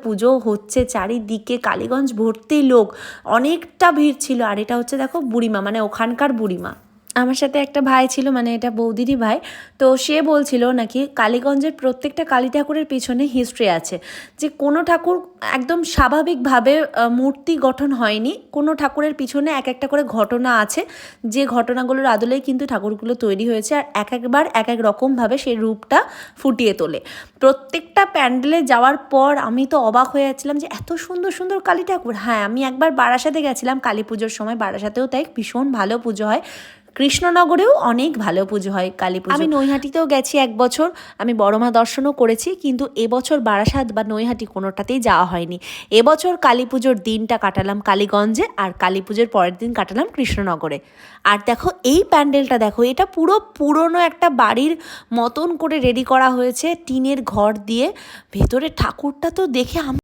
পুজো হচ্ছে, চারিদিকে কালীগঞ্জ ভর্তি লোক, অনেকটা ভিড় ছিল। আর এটা হচ্ছে দেখো বুড়িমা, মানে ওখানকার বুড়িমা। আমার সাথে একটা ভাই ছিল, মানে এটা বৌদিরই ভাই। তো সে বলছিল নাকি কালীগঞ্জের প্রত্যেকটা কালী ঠাকুরের পিছনে হিস্ট্রি আছে, যে কোনো ঠাকুর একদম স্বাভাবিকভাবে মূর্তি গঠন হয়নি, কোনো ঠাকুরের পিছনে এক একটা করে ঘটনা আছে, যে ঘটনাগুলোর আদলেই কিন্তু ঠাকুরগুলো তৈরি হয়েছে, আর এক একবার এক এক রকমভাবে সেই রূপটা ফুটিয়ে তোলে। প্রত্যেকটা প্যান্ডেলে যাওয়ার পর আমি তো অবাক হয়ে যাচ্ছিলাম যে এত সুন্দর সুন্দর কালী ঠাকুর। হ্যাঁ, আমি একবার বারাসাতে গেছিলাম কালী পুজোর সময়, বারাসাতেও তাই ভীষণ ভালো পুজো হয়, কৃষ্ণনগরেও অনেক ভালো পুজো হয় কালী পুজো। আমি নৈহাটিতেও গেছি এক বছর, আমি বড়মা দর্শনও করেছি, কিন্তু এবছর বারাসাত বা নৈহাটি কোনোটাতেই যাওয়া হয়নি। এবছর কালী পুজোর দিনটা কাটালাম কালীগঞ্জে, আর কালী পুজোর পরের দিন কাটালাম কৃষ্ণনগরে। আর দেখো এই প্যান্ডেলটা দেখো, এটা পুরো পুরনো একটা বাড়ির মতন করে রেডি করা হয়েছে, টিনের ঘর দিয়ে। ভেতরে ঠাকুরটা তো দেখে